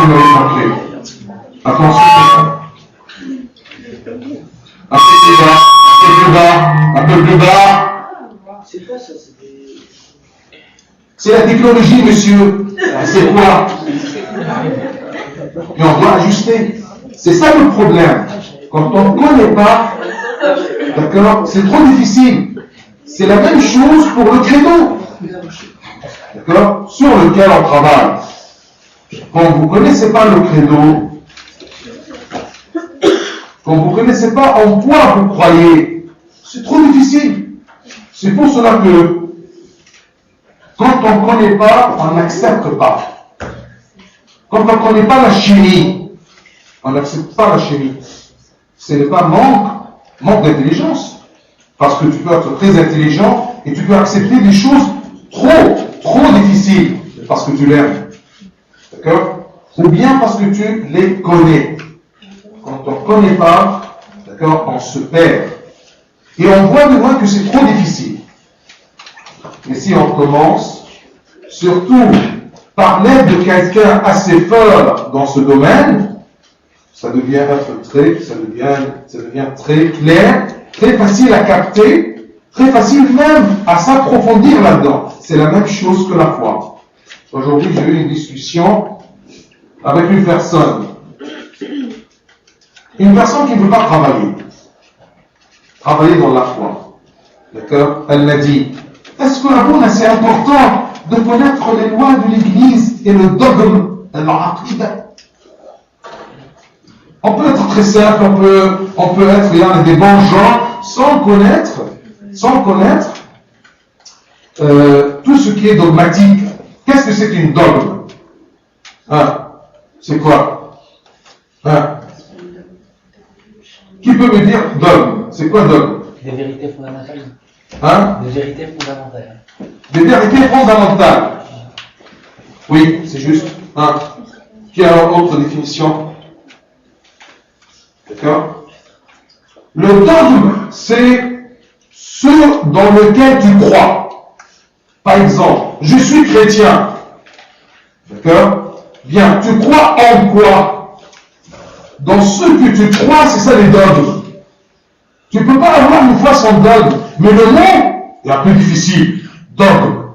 vous avez compris. Attention, un peu plus bas, un peu plus bas, un peu plus bas. C'est quoi ça? C'est la technologie, monsieur. C'est quoi? Et on doit ajuster. C'est ça le problème. Quand on ne connaît pas, d'accord, c'est trop difficile. C'est la même chose pour le credo, d'accord, sur lequel on travaille. Quand vous ne connaissez pas le credo, quand vous ne connaissez pas en quoi vous croyez, c'est trop difficile. C'est pour cela que quand on ne connaît pas, on n'accepte pas. Quand on ne connaît pas la chimie, on n'accepte pas la chimie. Ce n'est pas manque d'intelligence. Parce que tu peux être très intelligent et tu peux accepter des choses trop difficiles parce que tu l'aimes. D'accord? Ou bien parce que tu les connais. Quand on ne connaît pas, d'accord, on se perd. Et on voit de loin que c'est trop difficile. Mais si on commence, surtout par l'aide de quelqu'un assez fort dans ce domaine, ça devient très clair, très facile à capter, très facile même à s'approfondir là-dedans. C'est la même chose que la foi. Aujourd'hui, j'ai eu une discussion avec une personne qui ne veut pas travailler dans la foi. D'accord? Elle m'a dit, est-ce que Rabouna, c'est important de connaître les lois de l'Église et le dogme de l'Aqida? On peut être très simple, on peut être des bons gens sans connaître tout ce qui est dogmatique. Qu'est-ce que c'est qu'une dogme? C'est quoi? Qui peut me dire dogme? C'est quoi dogme? Des vérités fondamentales. Des vérités fondamentales. Des vérités fondamentales. Oui, c'est juste. Qui a une autre définition? D'accord? Le dogme, c'est ce dans lequel tu crois. Par exemple, je suis chrétien. D'accord? Bien, tu crois en quoi? Dans ce que tu crois, c'est ça les dogmes. Tu ne peux pas avoir une foi sans dogme. Mais le nom est un peu difficile. Dogme.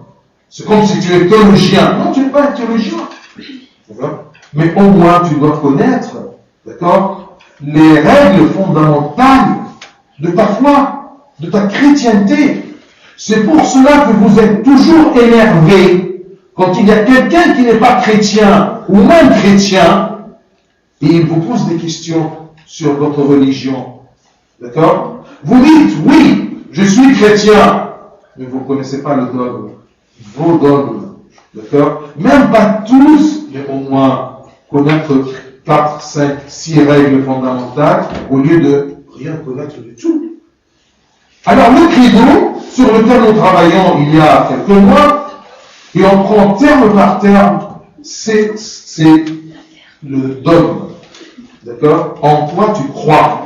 C'est comme si tu es théologien. Non, tu n'es pas un théologien. D'accord? Mais au moins, tu dois connaître, d'accord, les règles fondamentales de ta foi, de ta chrétienté. C'est pour cela que vous êtes toujours énervé quand il y a quelqu'un qui n'est pas chrétien ou même chrétien et il vous pose des questions sur votre religion. D'accord? Vous dites, oui, je suis chrétien, mais vous ne connaissez pas le dogme, vos dogmes. D'accord? Même pas tous, mais au moins connaître 4, 5, 6 règles fondamentales au lieu de rien connaître du tout. Alors le credo sur lequel nous travaillons il y a quelques mois, et on prend terme par terme, c'est le dogme. D'accord? En quoi tu crois.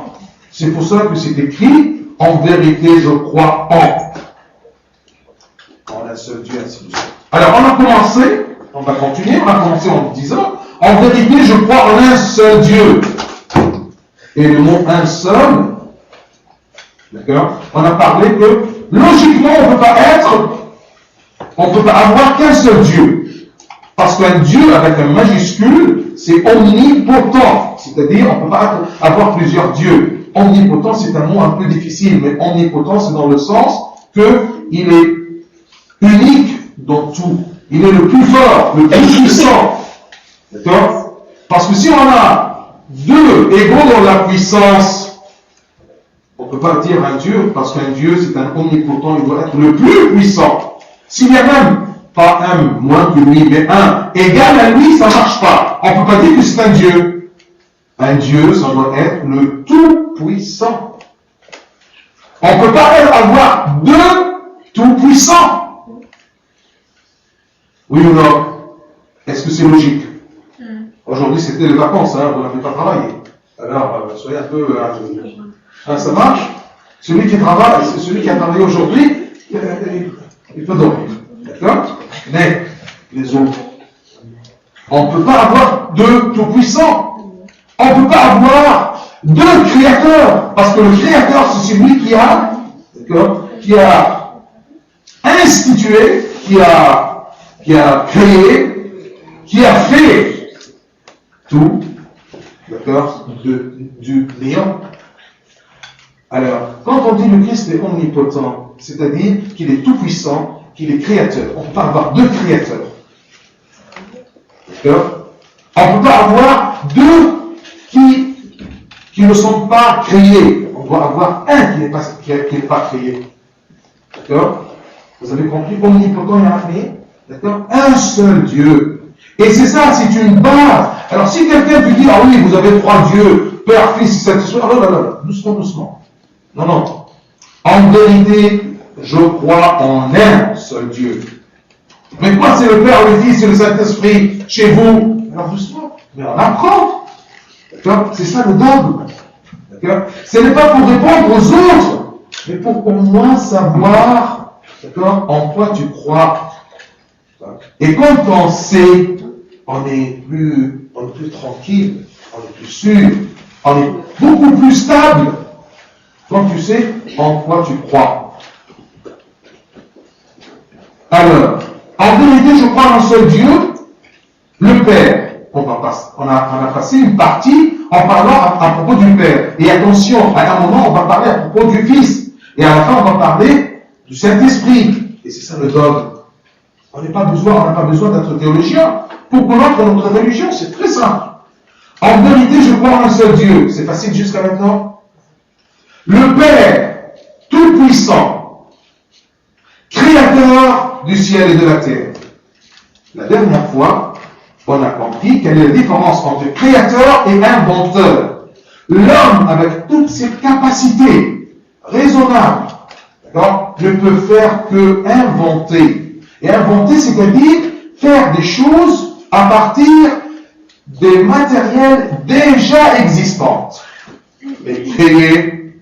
C'est pour ça que c'est écrit, en vérité je crois en un seul Dieu, ainsi de suite. Alors on a commencé, on va continuer, on a commencé en disant, en vérité je crois en un seul Dieu. Et le mot un seul, d'accord, on a parlé que logiquement on ne peut pas avoir qu'un seul Dieu. Parce qu'un Dieu avec un majuscule, c'est omnipotent. C'est-à-dire, on ne peut pas avoir plusieurs dieux. Omnipotent, c'est un mot un peu difficile, mais omnipotent, c'est dans le sens qu'il est unique dans tout. Il est le plus fort, le plus puissant. D'accord? Parce que si on a deux égaux dans la puissance, on ne peut pas dire un Dieu, parce qu'un Dieu, c'est un omnipotent, il doit être le plus puissant. S'il y a même pas un moins que lui, mais un égal à lui, ça ne marche pas. On ne peut pas dire que c'est un Dieu. Un Dieu, ça doit être le tout-puissant. On ne peut pas avoir deux tout-puissants. Oui ou non? Est-ce que c'est logique? Aujourd'hui, c'était les vacances, vous n'avez pas travaillé. Alors, soyez un peu... ça marche? Celui qui a travaillé aujourd'hui, il peut dormir. D'accord? Mais les autres, On ne peut pas avoir deux tout-puissants. On ne peut pas avoir deux créateurs. Parce que le créateur, c'est celui qui a, d'accord, qui a institué, qui a créé, qui a fait tout, d'accord, du néant. Alors, quand on dit le Christ est omnipotent, c'est-à-dire qu'il est tout-puissant, qu'il est créateur. On ne peut pas avoir deux créateurs. D'accord? On ne peut pas avoir deux qui ne sont pas créés. On doit avoir un qui n'est pas créé. D'accord? Vous avez compris? Omnipotent et infini. D'accord? Un seul Dieu. Et c'est ça, c'est une base. Alors si quelqu'un te dit, ah oui, vous avez trois dieux, Père, Fils, Saint-Esprit, non, doucement, doucement. Non. En vérité, je crois en un seul Dieu. Mais quoi, c'est le Père, le Fils et le Saint-Esprit chez vous? Alors doucement, mais on apprend. D'accord? C'est ça le dogme. D'accord? Ce n'est pas pour répondre aux autres, mais pour au moins savoir, d'accord, en quoi tu crois. Et quand on sait, on est plus tranquille, on est plus sûr, on est beaucoup plus stable. Quand tu sais en quoi tu crois. Alors, en vérité, je crois en un seul Dieu, le Père. On a passé une partie en parlant à propos du Père. Et attention, à un moment, on va parler à propos du Fils. Et à la fin, on va parler du Saint-Esprit. Et c'est ça le dogme. On n'a pas besoin d'être théologien pour connaître notre religion. C'est très simple. En vérité, je crois en un seul Dieu. C'est facile jusqu'à maintenant. Le Père, tout-puissant, créateur du ciel et de la terre. La dernière fois, on a compris quelle est la différence entre créateur et inventeur. L'homme, avec toutes ses capacités raisonnables, ne peut faire que inventer. Et inventer, c'est-à-dire faire des choses à partir des matériels déjà existants. Mais créer,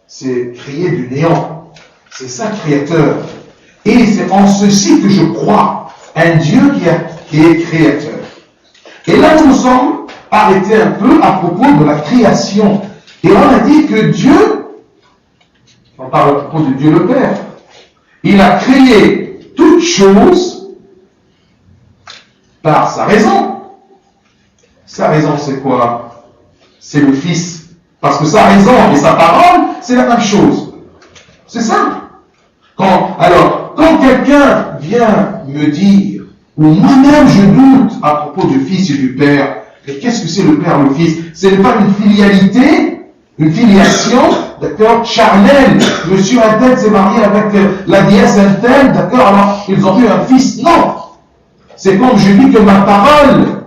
c'est créer du néant. C'est ça, créateur. Et c'est en ceci que je crois. Un Dieu qui est créateur. Et là, nous nous sommes arrêtés un peu à propos de la création. Et on a dit que Dieu, on parle à propos de Dieu le Père, il a créé toutes choses par sa raison. Sa raison, c'est quoi? C'est le Fils. Parce que sa raison et sa parole, c'est la même chose. C'est ça. Quand quelqu'un vient me dire, ou moi-même je doute à propos du Fils et du Père, mais qu'est-ce que c'est le Père, le Fils? Ce n'est pas une filialité, une filiation, d'accord, charnelle. Monsieur un tel s'est marié avec la déesse un tel, d'accord, alors ils ont eu un fils. Non. C'est comme je dis que ma parole,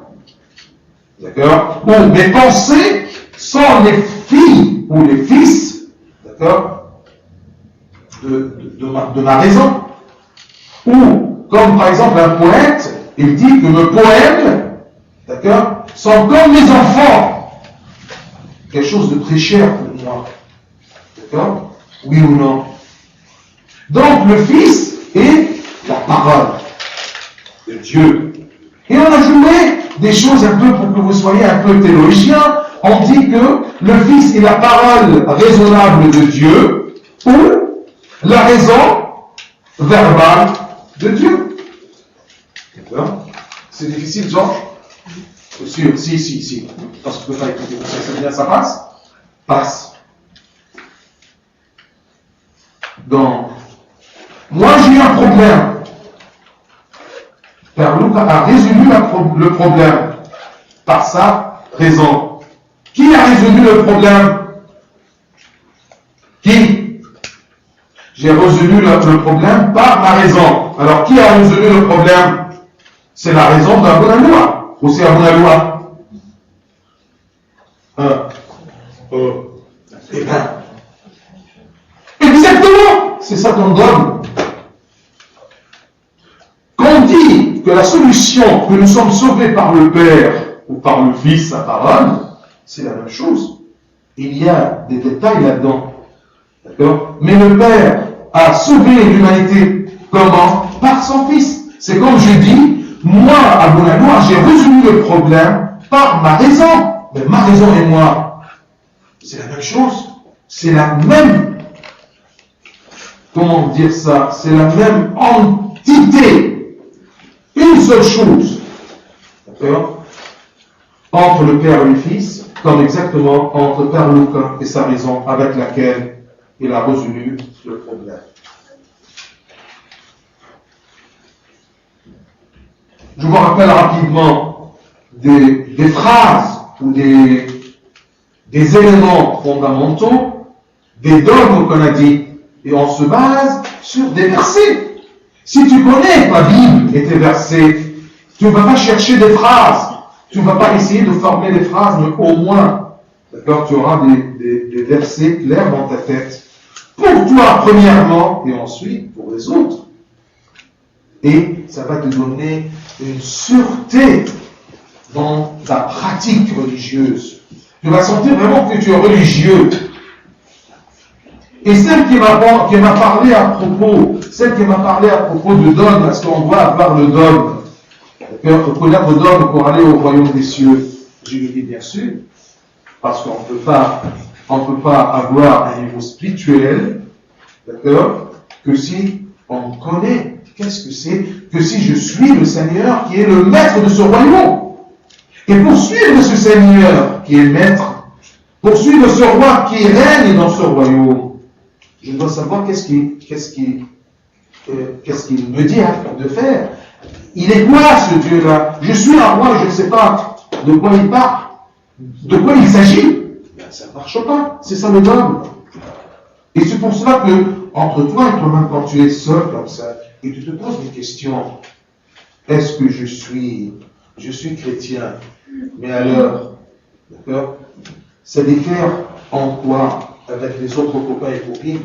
d'accord, ou mes pensées sont les filles ou les fils, d'accord, de ma raison. Ou, comme par exemple un poète, il dit que mes poèmes, d'accord, sont comme mes enfants. Quelque chose de très cher pour moi. D'accord? Oui ou non? Donc le Fils est la parole de Dieu. Et on a joué des choses un peu pour que vous soyez un peu théologien. On dit que le Fils est la parole raisonnable de Dieu ou la raison verbale de Dieu. D'accord? C'est difficile, Georges? C'est sûr, si. Parce que tu peux pas écouter, ça bien, ça passe? Passe. Donc, moi j'ai un problème. Père Luc a résolu le problème par sa raison. Qui a résolu le problème? Qui? J'ai résolu le problème par ma raison. Alors, qui a résolu le problème? C'est la raison d'Abonaloua. Ou c'est Abonaloua? Eh bien, exactement! C'est ça qu'on donne. Quand on dit que la solution, que nous sommes sauvés par le Père ou par le Fils, sa parole, c'est la même chose. Il y a des détails là-dedans. D'accord? Mais le Père a sauvé l'humanité. Comment? Par son Fils. C'est comme je dis, Moi, à Bonanoir, j'ai résolu le problème par ma raison. Mais ma raison et moi, c'est la même chose. C'est la même, comment dire ça, c'est la même entité. Une seule chose. D'accord? Entre le Père et le Fils, comme exactement entre Père Lucas et sa raison avec laquelle il a résolu le problème. Je vous rappelle rapidement des phrases ou des éléments fondamentaux, des dogmes qu'on a dit, et on se base sur des versets. Si tu connais ta Bible et tes versets, tu ne vas pas chercher des phrases, tu ne vas pas essayer de former des phrases, mais au moins, d'accord, tu auras des versets clairs dans ta tête. Pour toi, premièrement, et ensuite pour les autres. Et ça va te donner une sûreté dans ta pratique religieuse. Tu vas sentir vraiment que tu es religieux. Et celle qui m'a parlé à propos de dogme, parce qu'on doit avoir le dogme, connaître le dogme pour aller au royaume des cieux. Je lui dis bien sûr, parce qu'on ne peut pas avoir un niveau spirituel, d'accord, que si on connaît qu'est-ce que c'est, que si je suis le Seigneur qui est le maître de ce royaume. Et pour suivre ce Seigneur qui est maître, pour suivre ce roi qui règne dans ce royaume, je dois savoir qu'est-ce qu'il me dit de faire. Il est quoi ce Dieu-là? Je suis un roi, je ne sais pas de quoi il parle, de quoi il s'agit. Ben, ça ne marche pas, c'est ça le dogme. Et c'est pour cela que, entre toi et toi-même, quand tu es seul comme ça, et tu te poses des questions, est-ce que je suis chrétien, mais alors, d'accord, ça diffère en quoi avec les autres copains et copines,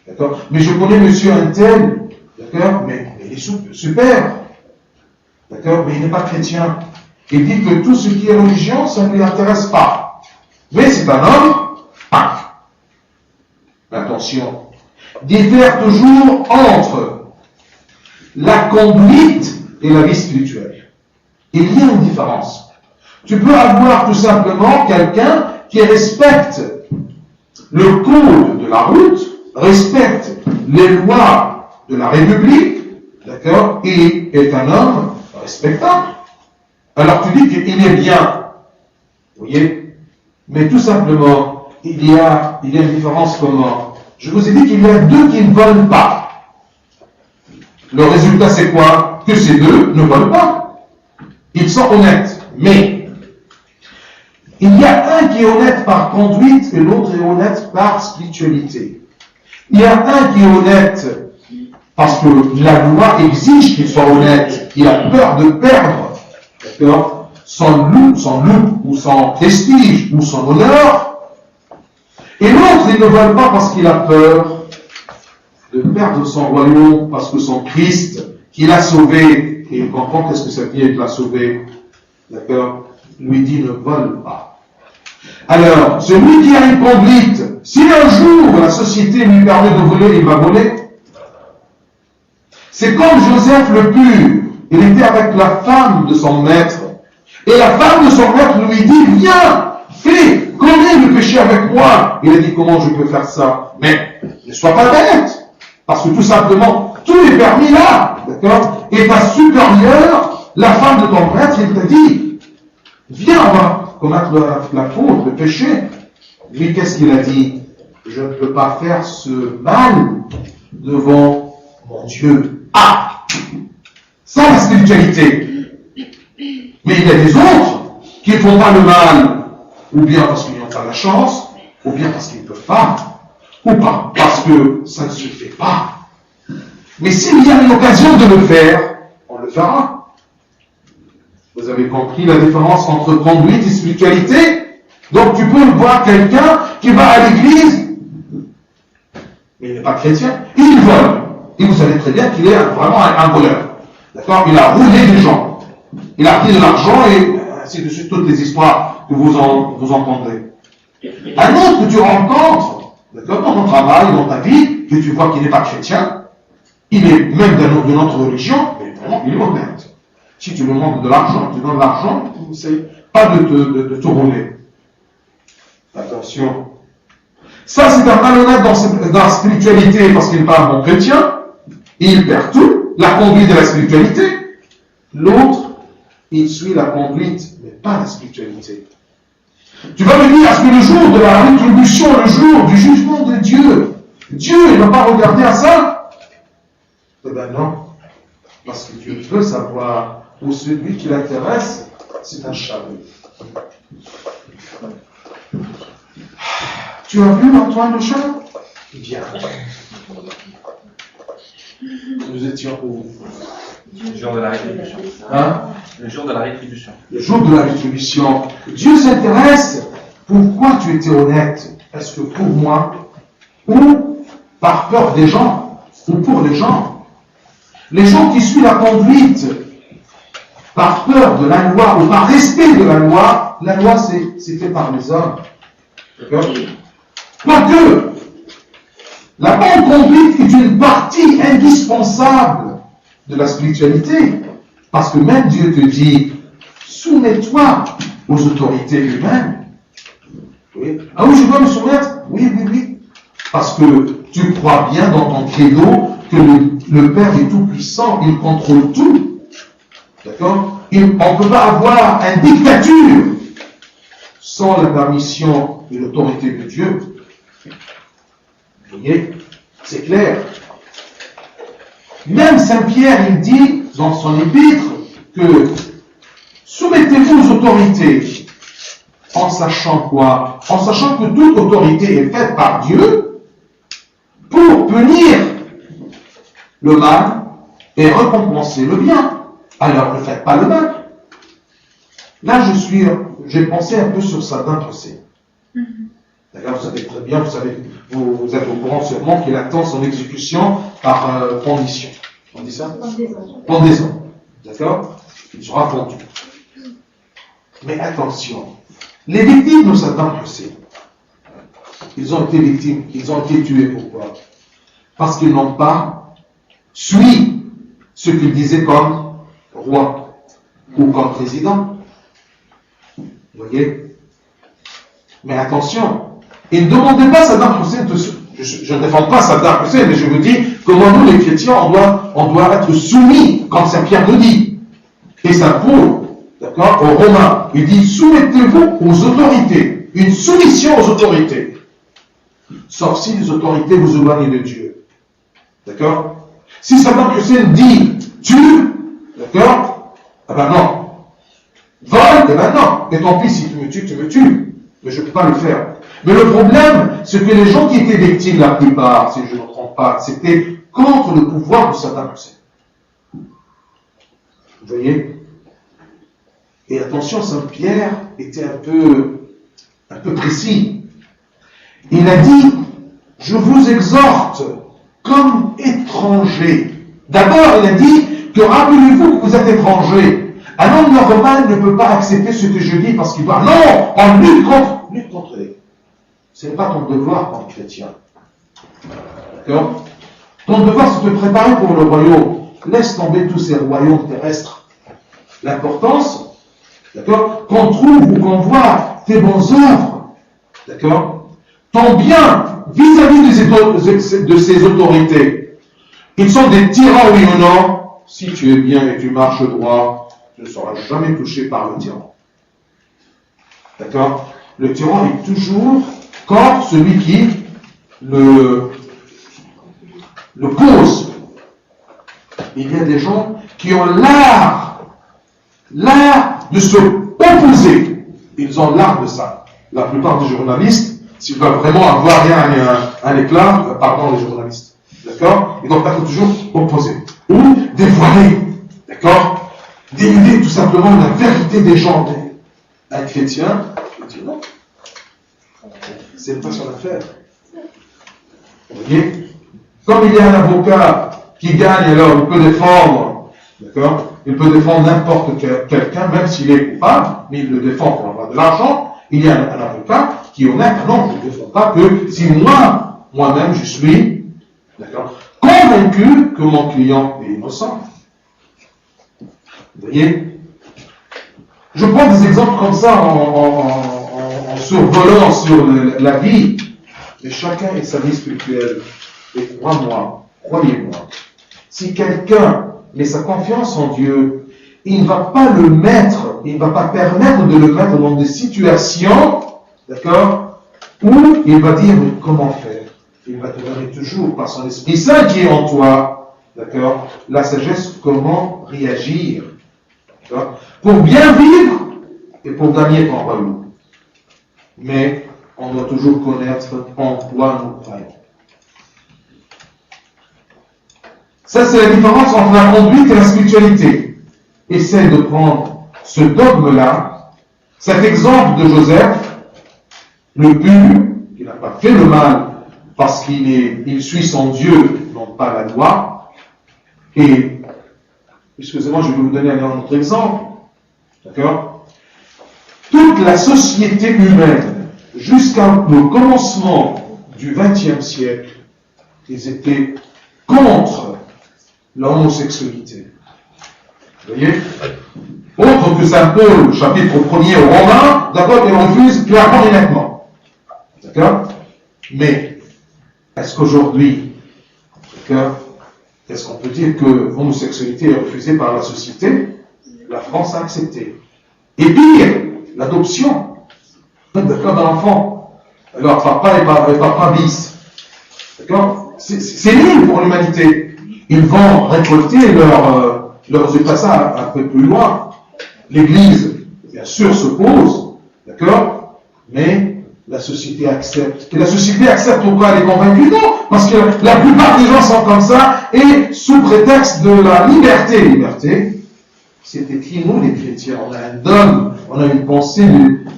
d'accord, mais je connais monsieur un tel, d'accord, mais il est super, d'accord, mais il n'est pas chrétien. Il dit que tout ce qui est religion, ça ne lui intéresse pas. Mais c'est un homme, pas. Attention, diffère toujours entre la conduite et la vie spirituelle. Il y a une différence. Tu peux avoir tout simplement quelqu'un qui respecte le code de la route, respecte les lois de la République, d'accord, et est un homme respectable. Alors tu dis qu'il est bien, vous voyez, mais tout simplement, il y a une différence comment? Je vous ai dit qu'il y a deux qui ne volent pas. Le résultat c'est quoi? Que ces deux ne volent pas. Ils sont honnêtes, mais il y a un qui est honnête par conduite et l'autre est honnête par spiritualité. Il y a un qui est honnête parce que la loi exige qu'il soit honnête. Il a peur de perdre, d'accord, son loup ou son prestige ou son honneur. Et l'autre, il ne vole pas parce qu'il a peur de perdre son royaume, parce que son Christ, qui l'a sauvé, et il comprend qu'est-ce que ça veut dire qu'il l'a sauvé, d'accord, lui dit ne vole pas. Alors, celui qui a une conduite, si un jour la société lui permet de voler, il va voler. C'est comme Joseph le pur, il était avec la femme de son maître, et la femme de son maître lui dit, viens, fais, commets le péché avec moi. Il a dit, comment je peux faire ça? Mais ne sois pas bête, parce que tout simplement, tout est permis là, d'accord? Et ta supérieure, la femme de ton maître, il t'a dit, viens, on va commettre la faute, le péché. Lui, qu'est-ce qu'il a dit? Je ne peux pas faire ce mal devant mon Dieu. Ah! Ça, la spiritualité. Mais il y a des autres qui ne font pas le mal, ou bien parce qu'ils n'ont pas la chance, ou bien parce qu'ils ne peuvent pas, ou pas parce que ça ne se fait pas. Mais s'il y a une occasion de le faire, on le fera. Vous avez compris la différence entre conduite et spiritualité? Donc tu peux voir quelqu'un qui va à l'église, mais il n'est pas chrétien, et il vole. Et vous savez très bien qu'il est vraiment un voleur. D'accord? Il a roulé des gens. Il a pris de l'argent et ainsi de suite, toutes les histoires que vous entendrez. Un autre que tu rencontres, d'accord, dans ton travail, dans ta vie, que tu vois qu'il n'est pas chrétien, il est même d'une autre religion, mais vraiment, il est honnête. Si tu me demandes de l'argent, tu donnes l'argent, tu n'essayes pas de te rouler. Attention. Ça, c'est un malhonnête dans la spiritualité parce qu'il n'est pas un bon chrétien. Il perd tout, la conduite de la spiritualité. L'autre, il suit la conduite, mais pas la spiritualité. Tu vas me dire, est-ce que le jour de la rétribution, le jour du jugement de Dieu, Dieu ne va pas regarder à ça? Eh bien non. Parce que Dieu veut savoir où celui qui l'intéresse, c'est un chameau. Tu as vu Antoine le chat? Bien. Nous étions où? Le jour de la rétribution. Hein? Le jour de la rétribution. Le jour de la rétribution. Dieu s'intéresse. Pourquoi tu étais honnête? Est-ce que pour moi, ou par peur des gens, ou pour les gens? Les gens qui suivent la conduite par peur de la loi ou par respect de la loi c'est fait par les hommes. D'accord? Quoique, la bonne conduite est une partie indispensable de la spiritualité. Parce que même Dieu te dit, soumets-toi aux autorités humaines. Oui. Ah oui, je dois me soumettre? Oui. Parce que tu crois bien dans ton credo que le Père est tout puissant, il contrôle tout. D'accord? On ne peut pas avoir une dictature sans la permission et l'autorité de Dieu. Vous voyez? C'est clair. Même Saint Pierre, il dit dans son épître que soumettez-vous aux autorités en sachant quoi? En sachant que toute autorité est faite par Dieu pour punir le mal et récompenser le bien. Alors ne faites pas le mal. Là, j'ai pensé un peu sur Saddam Hussein. D'ailleurs, vous savez très bien, vous êtes au courant sûrement qu'il attend son exécution par pendaison. On dit ça? Pendaison. D'accord? Il sera pendu. Mais attention, les victimes de Saddam Hussein, ils ont été victimes, ils ont été tués. Pourquoi? Parce qu'ils n'ont pas suivi ce qu'ils disaient comme roi ou comme président. Vous voyez? Mais attention, ils ne demandaient pas à Saddam Hussein, je ne défends pas Saddam Hussein, mais je vous dis comment nous les chrétiens, on doit être soumis, comme Saint Pierre nous dit. Et ça prouve, d'accord, aux Romains, il dit soumettez-vous aux autorités, une soumission aux autorités. Sauf si les autorités vous éloignent de Dieu. D'accord? Si Saddam Hussein dit tue, d'accord? Eh ben non. Vole, eh ben non. Et tant pis, si tu me tues, tu me tues. Mais je ne peux pas le faire. Mais le problème, c'est que les gens qui étaient victimes, la plupart, si je ne me trompe pas, c'était contre le pouvoir de Saddam Hussein. Vous voyez? Et attention, Saint Pierre était un peu précis. Il a dit, je vous exhorte comme étrangers. D'abord, il a dit que rappelez-vous que vous êtes étrangers. Un homme normal ne peut pas accepter ce que je dis parce qu'il doit, non, on lutte contre eux. Ce n'est pas ton devoir comme chrétien. D'accord? Ton devoir, c'est de te préparer pour le royaume. Laisse tomber tous ces royaumes terrestres. L'importance, d'accord, qu'on trouve ou qu'on voit tes bonnes œuvres, d'accord, ton bien vis-à-vis de ces autorités. Ils sont des tyrans, oui ou non? Si tu es bien et tu marches droit, tu ne seras jamais touché par le tyran. D'accord? Le tyran est toujours contre celui qui le cause. Il y a des gens qui ont l'art de se opposer. Ils ont l'art de ça. La plupart des journalistes, s'ils veulent vraiment avoir un éclat, pardon les journalistes, d'accord, ils doivent être toujours opposés. Ou dévoiler, d'accord, dénuder tout simplement la vérité des gens. Un chrétien, je dis non, c'est pas son affaire. Vous voyez? Comme il y a un avocat qui gagne, alors il peut défendre, d'accord, il peut défendre n'importe quelqu'un, même s'il est coupable, mais il le défend pour avoir de l'argent. Il y a un avocat qui est honnête. Non, je ne défends pas que si moi-même, je suis, d'accord, convaincu que mon client est innocent. Vous voyez? Je prends des exemples comme ça en survolant sur la vie, mais chacun est sa vie spirituelle. Et croyez-moi, si quelqu'un met sa confiance en Dieu, il ne va pas le mettre, il ne va pas permettre de le mettre dans des situations, d'accord, où il va dire mais comment faire. Il va te donner toujours par son Esprit Saint qui est en toi, d'accord, la sagesse, comment réagir, d'accord, pour bien vivre et pour gagner ton royaume. Mais on doit toujours connaître en quoi nous croyons. Ça, c'est la différence entre la conduite et la spiritualité. Essaye de prendre ce dogme-là, cet exemple de Joseph, le pur, qui n'a pas fait le mal parce qu'il suit son Dieu, non pas la loi. Et, excusez-moi, je vais vous donner un autre exemple. D'accord? Toute la société humaine, jusqu'au commencement du XXe siècle, ils étaient contre l'homosexualité. Vous voyez? Autre que Saint Paul, chapitre 1er aux Romains, d'accord, il refuse clairement et nettement. D'accord? Mais, est-ce qu'aujourd'hui, d'accord, est-ce qu'on peut dire que l'homosexualité est refusée par la société? La France a accepté. Et pire, l'adoption. D'accord, d'un enfant. Alors, papa et papa bis. D'accord? C'est nul pour l'humanité. Ils vont récolter leurs résultats, ça un peu plus loin. L'Église, bien sûr, s'oppose, d'accord, mais la société accepte. Et la société accepte pourquoi elle est convaincue? Non, parce que la plupart des gens sont comme ça, et sous prétexte de la liberté, c'est écrit, nous les chrétiens, on a un dogme, on a une pensée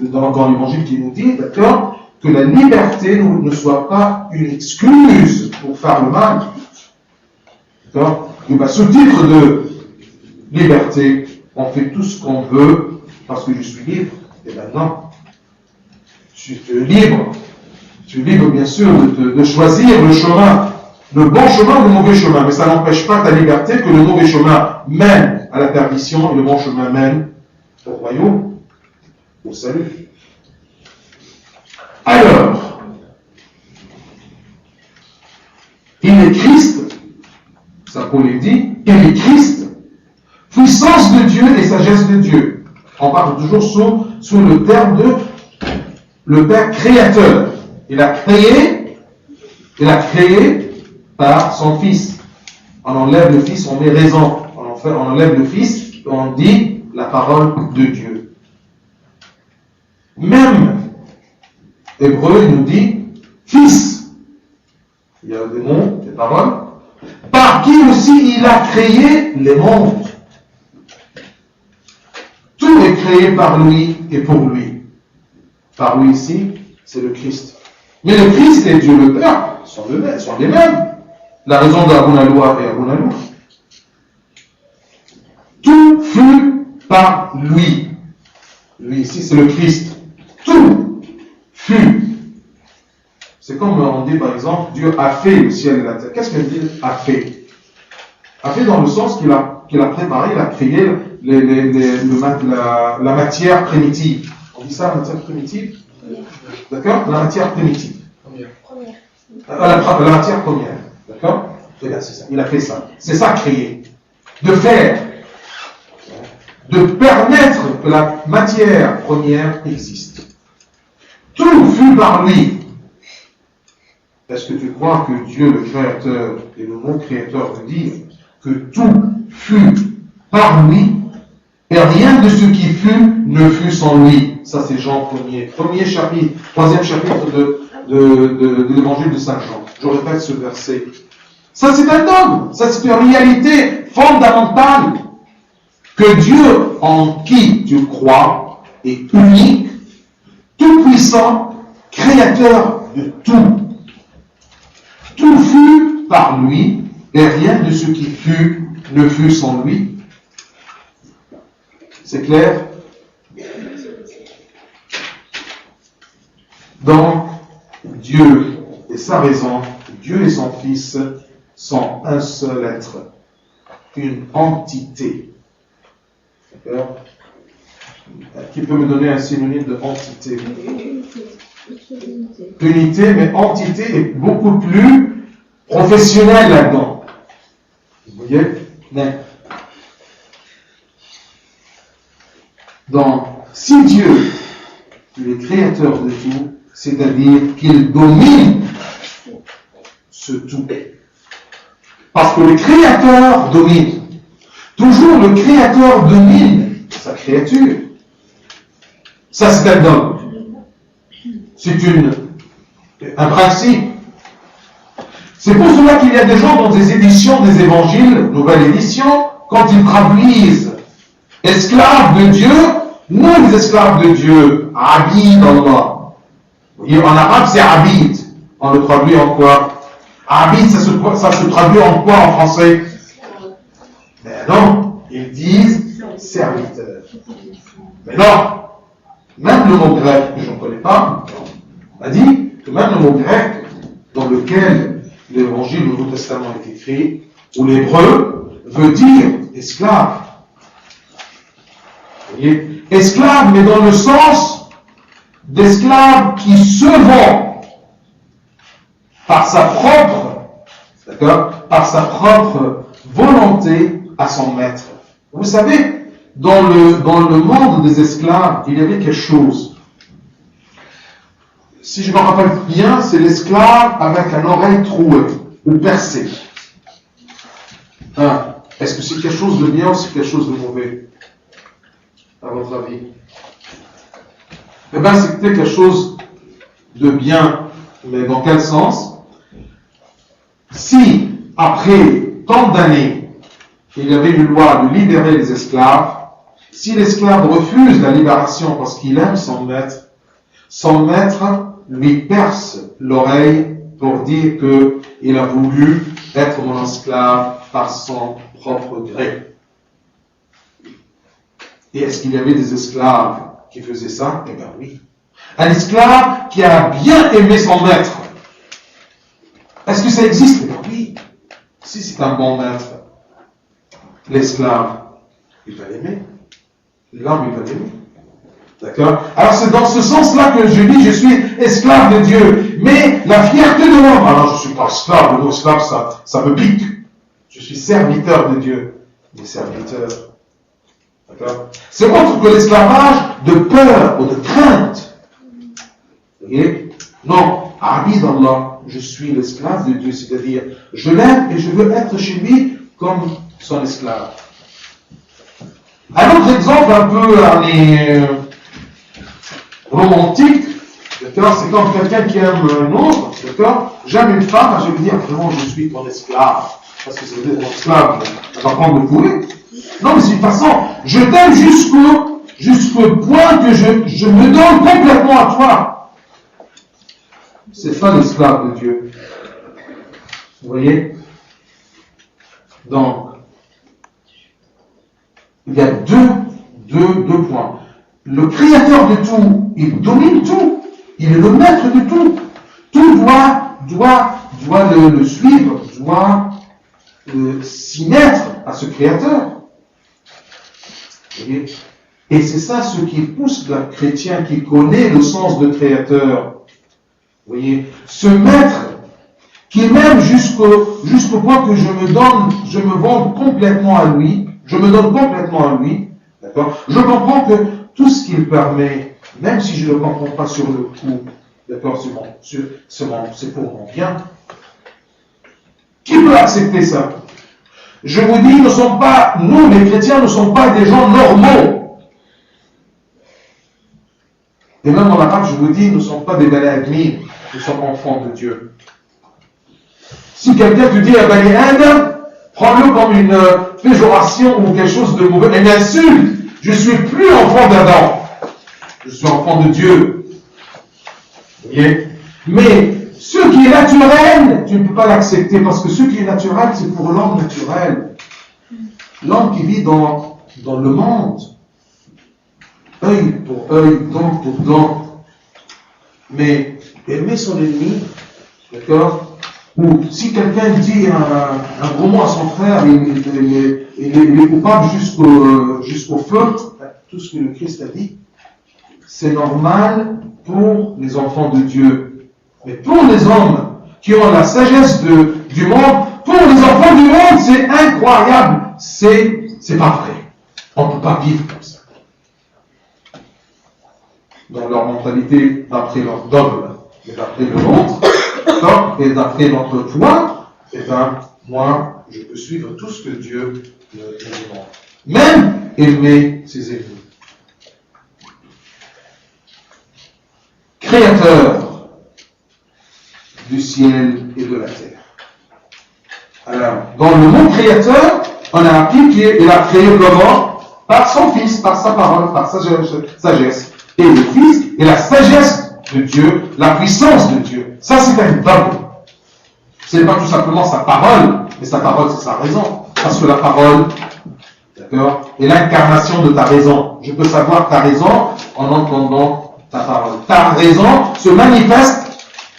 dans l'Évangile qui nous dit, d'accord, que la liberté ne soit pas une excuse pour faire le mal. D'accord? Donc, sous titre de liberté, on fait tout ce qu'on veut parce que je suis libre. Et maintenant, tu es libre. Tu es libre, bien sûr, de choisir le chemin, le bon chemin ou le mauvais chemin. Mais ça n'empêche pas ta liberté que le mauvais chemin mène à la perdition et le bon chemin mène au royaume, au salut. Alors, il est Christ, Saint Paul est dit, il est Christ, puissance de Dieu et sagesse de Dieu. On parle toujours sous le terme de le Père créateur. Il a créé par son Fils. On enlève le Fils, on met raison. On enlève le Fils, et on dit la parole de Dieu. Même Hébreu nous dit Fils. Il y a des mots, des paroles, par qui aussi il a créé les mondes. Tout est créé par lui et pour lui. Par lui ici, c'est le Christ. Mais le Christ et Dieu le Père sont les mêmes. La raison d'Abunaloua et Abunaloua. Tout fut par lui. Lui ici, c'est le Christ. Tout fut. C'est comme on dit par exemple, Dieu a fait le ciel et la terre. Qu'est-ce qu'elle dit a fait? A fait dans le sens qu'il a préparé, il a créé la matière primitive. On dit ça, la matière primitive? D'accord? La matière primitive. Première. La matière première. D'accord? C'est ça. Il a fait ça. C'est ça créer. De faire. De permettre que la matière première existe. Tout fut par lui. Est-ce que tu crois que Dieu, le Créateur, et le mot Créateur veut dire que tout fut par lui, et rien de ce qui fut ne fut sans lui? Ça, c'est Jean 1er. Premier chapitre, 3e chapitre de l'évangile de Saint Jean. Je répète ce verset. Ça, c'est un dogme. Ça, c'est une réalité fondamentale. Que Dieu en qui tu crois est unique, tout-puissant, créateur de tout. Tout fut par lui, et rien de ce qui fut ne fut sans lui. C'est clair? Donc, Dieu et sa raison, Dieu et son Fils sont un seul être, une entité. D'accord? Qui peut me donner un synonyme de entité? Unité, mais entité est beaucoup plus professionnelle là-dedans. Vous voyez? Mais, donc, si Dieu est le créateur de tout, c'est-à-dire qu'il domine ce tout. Parce que le créateur domine. Toujours le créateur domine sa créature. Ça, c'est un dogme. C'est un principe. C'est pour cela qu'il y a des gens dans des éditions des évangiles, nouvelle édition, quand ils traduisent esclaves de Dieu, non les esclaves de Dieu, abid Allah. Vous voyez, en arabe c'est abid. On le traduit en quoi? Abid, ça se traduit en quoi en français? Mais non, ils disent serviteur. Mais non, même le mot grec, que je ne connais pas, a dit que même le mot grec dans lequel l'évangile du Nouveau Testament est écrit, ou l'hébreu, veut dire esclave. Vous voyez? Esclave, mais dans le sens d'esclave qui se vend par sa propre volonté à son maître. Vous savez, dans le monde des esclaves, il y avait quelque chose. Si je me rappelle bien, c'est l'esclave avec un oreille trouée ou percée. Est-ce que c'est quelque chose de bien ou c'est quelque chose de mauvais, à votre avis? Eh bien, c'était quelque chose de bien, mais dans quel sens? Si, après tant d'années, il y avait une loi de libérer les esclaves, si l'esclave refuse la libération parce qu'il aime son maître lui perce l'oreille pour dire qu'il a voulu être mon esclave par son propre gré. Et est-ce qu'il y avait des esclaves qui faisaient ça? Eh bien oui. Un esclave qui a bien aimé son maître. Est-ce que ça existe? Eh bien oui. Si c'est un bon maître, l'esclave, il va l'aimer. L'homme, il va l'aimer. D'accord? Alors c'est dans ce sens-là que je dis, je suis esclave de Dieu. Mais la fierté de l'homme, alors je ne suis pas esclave, le mot esclave, ça me pique. Je suis serviteur de Dieu. Mais serviteur. D'accord? C'est autre que l'esclavage de peur ou de crainte. Vous voyez? Non, abid Allah, je suis l'esclave de Dieu, c'est-à-dire, je l'aime et je veux être chez lui comme son esclave. Un autre exemple un peu romantique, d'accord, c'est quand quelqu'un qui aime un autre, d'accord, j'aime une femme, je vais lui dire vraiment je suis ton esclave, parce que ça veut dire ton esclave, elle va prendre le poulet. Non, mais c'est une façon, je t'aime jusqu'au point que je me donne complètement à toi. C'est ça l'esclave de Dieu. Vous voyez? Donc, il y a deux points. Le créateur de tout, il domine tout. Il est le maître de tout. Tout doit le suivre, doit s'y mettre à ce créateur. Vous voyez? Et c'est ça ce qui pousse le chrétien qui connaît le sens de créateur. Vous voyez? Ce maître qui m'aime jusqu'au point que je me vende complètement à lui, je me donne complètement à lui, d'accord? Je comprends que tout ce qu'il permet, même si je ne le comprends pas sur le coup, d'accord, c'est pour mon bien. Qui peut accepter ça? Je vous dis, nous les chrétiens ne sommes pas des gens normaux. Et même en arabe, je vous dis, nous ne sommes pas des bani admis, nous sommes enfants de Dieu. Si quelqu'un te dit bani Adam, prends-le comme une péjoration ou quelque chose de mauvais, une insulte. Je ne suis plus enfant d'Adam. Je suis enfant de Dieu. Vous voyez? Mais ce qui est naturel, tu ne peux pas l'accepter parce que ce qui est naturel, c'est pour l'homme naturel. L'homme qui vit dans le monde. Œil pour œil, dent pour dent. Mais aimer son ennemi, d'accord? Ou si quelqu'un dit un gros mot à son frère, il est coupable jusqu'au feu. Tout ce que le Christ a dit, c'est normal pour les enfants de Dieu. Mais pour les hommes qui ont la sagesse du monde, pour les enfants du monde, c'est incroyable. C'est pas vrai. On ne peut pas vivre comme ça. Dans leur mentalité, d'après leur dogme, et d'après le nôtre, et d'après notre foi, eh bien, moi, je peux suivre tout ce que Dieu me demande. Même aimer ses ennemis. Créateur du ciel et de la terre. Alors, dans le mot créateur, on a appris qu'il a créé comment? Par son Fils, par sa parole, par sa sagesse. Et le Fils est la sagesse de Dieu, la puissance de Dieu. Ça, c'est un dogme. Ce n'est pas tout simplement sa parole, mais sa parole, c'est sa raison. Parce que la parole, d'accord, est l'incarnation de ta raison. Je peux savoir ta raison en entendant ta parole. Ta raison se manifeste,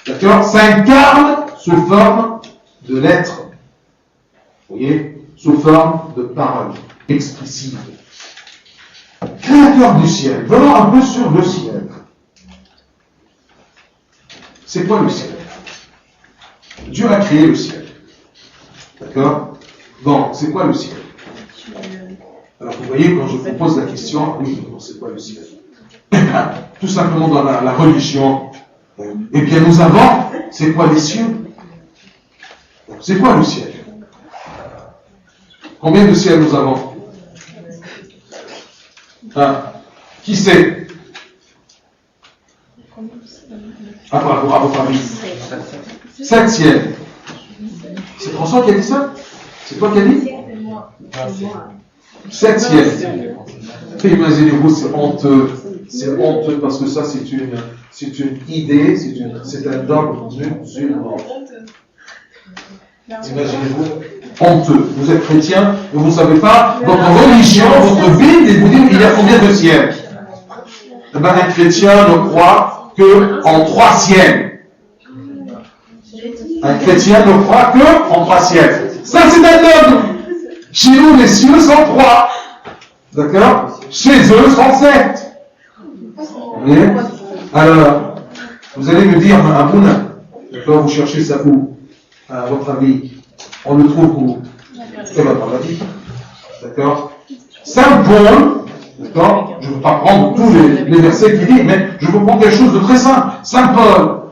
d'accord, s'incarne sous forme de lettres. Vous voyez, sous forme de parole expressive. Créateur du ciel. Venons un peu sur le ciel. C'est quoi le ciel? Dieu a créé le ciel. D'accord? Donc, c'est quoi le ciel? Alors, vous voyez, quand je vous pose la question, oui, c'est quoi le ciel? Tout simplement dans la religion. Eh bien, nous avons, c'est quoi les cieux? C'est quoi le ciel? Combien de ciels nous avons? Qui sait? À votre avis. 7 ciels. C'est François qui a dit ça? C'est toi qui as dit? 7 ciels. Imaginez-vous, c'est honteux. C'est honteux parce que ça, c'est une idée, c'est un dogme musulman. Imaginez-vous, honteux. Vous êtes chrétien, mais vous ne savez pas, votre religion, votre Bible, et vous dites qu'il y a combien de ciels? Eh bien, un chrétien ne croit qu'en 3 ciels. Un chrétien ne croit qu'en 3 ciels. Ça, c'est un dogme. Chez nous, les cieux sont 3. D'accord? Chez eux, sont 7. Vous voyez? Alors, vous allez me dire, Abouna, d'accord, vous cherchez ça où? À votre avis, on le trouve où? Eh bien, dans la Bible. D'accord? Saint Paul, d'accord? Je ne veux pas prendre tous les versets qu'il dit, mais je vous prends quelque chose de très simple. Saint Paul,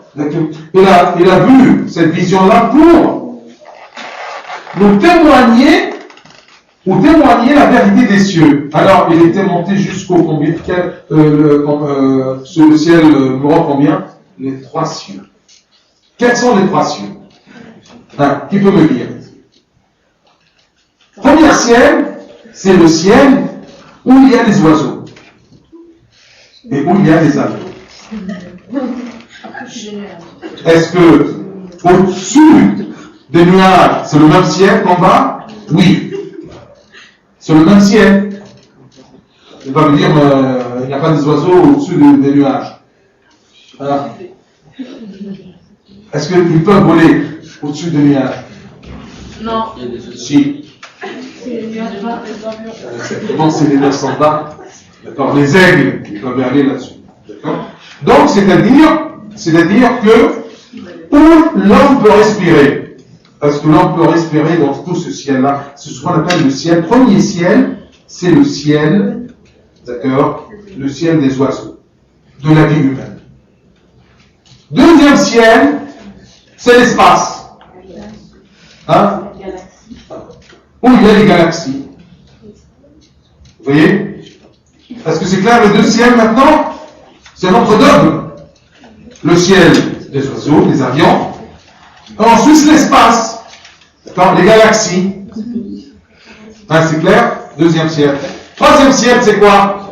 il a vu cette vision-là pour nous témoigner la vérité des cieux. Alors, il était monté jusqu'au combien? Sur le ciel numéro combien? Les 3 cieux. Quels sont les 3 cieux? Qui peut me dire? Premier ciel, c'est le ciel où il y a les oiseaux et où il y a les avions. Est-ce que au-dessus des nuages, c'est le même ciel qu'en bas? Oui. C'est le même ciel. Il va me dire, il n'y a pas des oiseaux au-dessus des nuages. Est-ce qu'ils peuvent voler au-dessus des nuages? Non. Si. C'est les nuages bas, les avions. Exactement, c'est les 900 bas. D'accord, les aigles, ils peuvent aller là-dessus. D'accord? Donc, c'est-à-dire que où l'homme peut respirer, parce que l'homme peut respirer dans tout ce ciel-là, c'est ce qu'on appelle le ciel. Premier ciel, c'est le ciel, d'accord, le ciel des oiseaux, de la vie humaine. Deuxième ciel, c'est l'espace. Hein? Où il y a les galaxies. Vous voyez? Est-ce que c'est clair les deux ciels maintenant? C'est notre dogme. Le ciel des oiseaux, des avions. Ensuite, l'espace. D'accord? Les galaxies. Hein, c'est clair? Deuxième ciel. Troisième ciel, c'est quoi?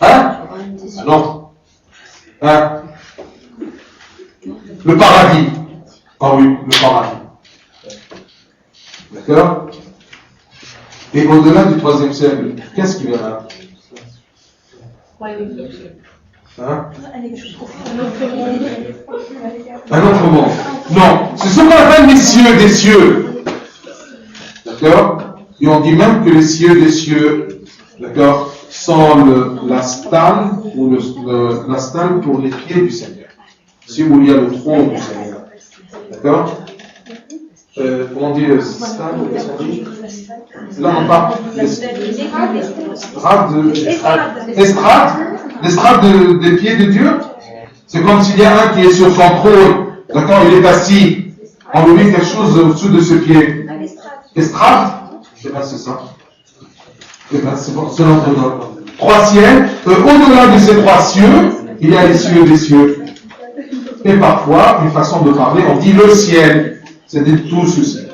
Hein? Ah non. Hein? Le paradis. Ah oui, le paradis. D'accord? Et au-delà du troisième ciel, qu'est-ce qu'il y en a? Hein? Un autre monde. Non, c'est ce qu'on appelle les cieux des cieux. D'accord? Et on dit même que les cieux des cieux, d'accord, sont la stalle, ou la stalle pour les pieds du Seigneur. Si où il y a le trône du Seigneur. D'accord? Comment on dit stalle? Là on parle l'estrade des pieds de Dieu. C'est comme s'il y a un qui est sur son trône, d'accord, il est assis, on lui met quelque chose au-dessus de ses pieds. Estrade? Eh bien c'est ça. Eh bien c'est bon, c'est notre nom. 3 ciels, au-delà de ces 3 cieux, il y a les cieux des cieux. Et parfois, une façon de parler, on dit le ciel, c'est-à-dire tout ceci.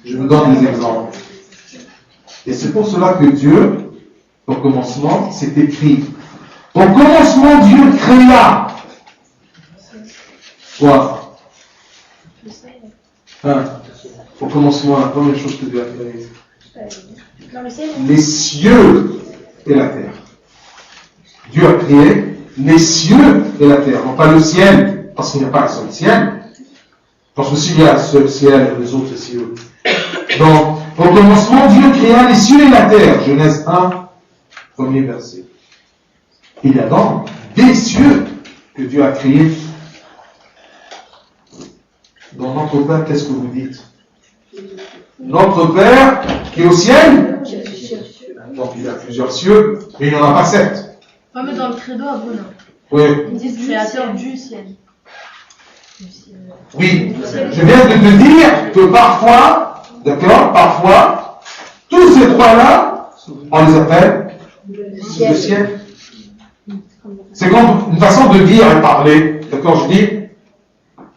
Je vous donne des exemples. Et c'est pour cela que Dieu, au commencement, c'est écrit. Au commencement, Dieu créa. Quoi? Au commencement, la première chose que Dieu a créée. Les cieux et la terre. Dieu a créé les cieux et la terre, non pas le ciel, parce qu'il n'y a pas un seul ciel. Parce que s'il y a un seul ciel, les autres cieux. Donc, au commencement, Dieu créa les cieux et la terre. Genèse 1, premier verset. Il y a donc des cieux que Dieu a créés. Dans notre Père, qu'est-ce que vous dites? Notre Père qui est au ciel. Donc il y a plusieurs cieux, mais il n'y en a pas 7. Ouais, mais dans le credo à Bruno. Oui. Ils disent créateur du ciel. Oui. Je viens de te dire que parfois, d'accord, parfois, tous ces 3-là, on les appelle le ciel. C'est comme une façon de dire et parler. D'accord, je dis,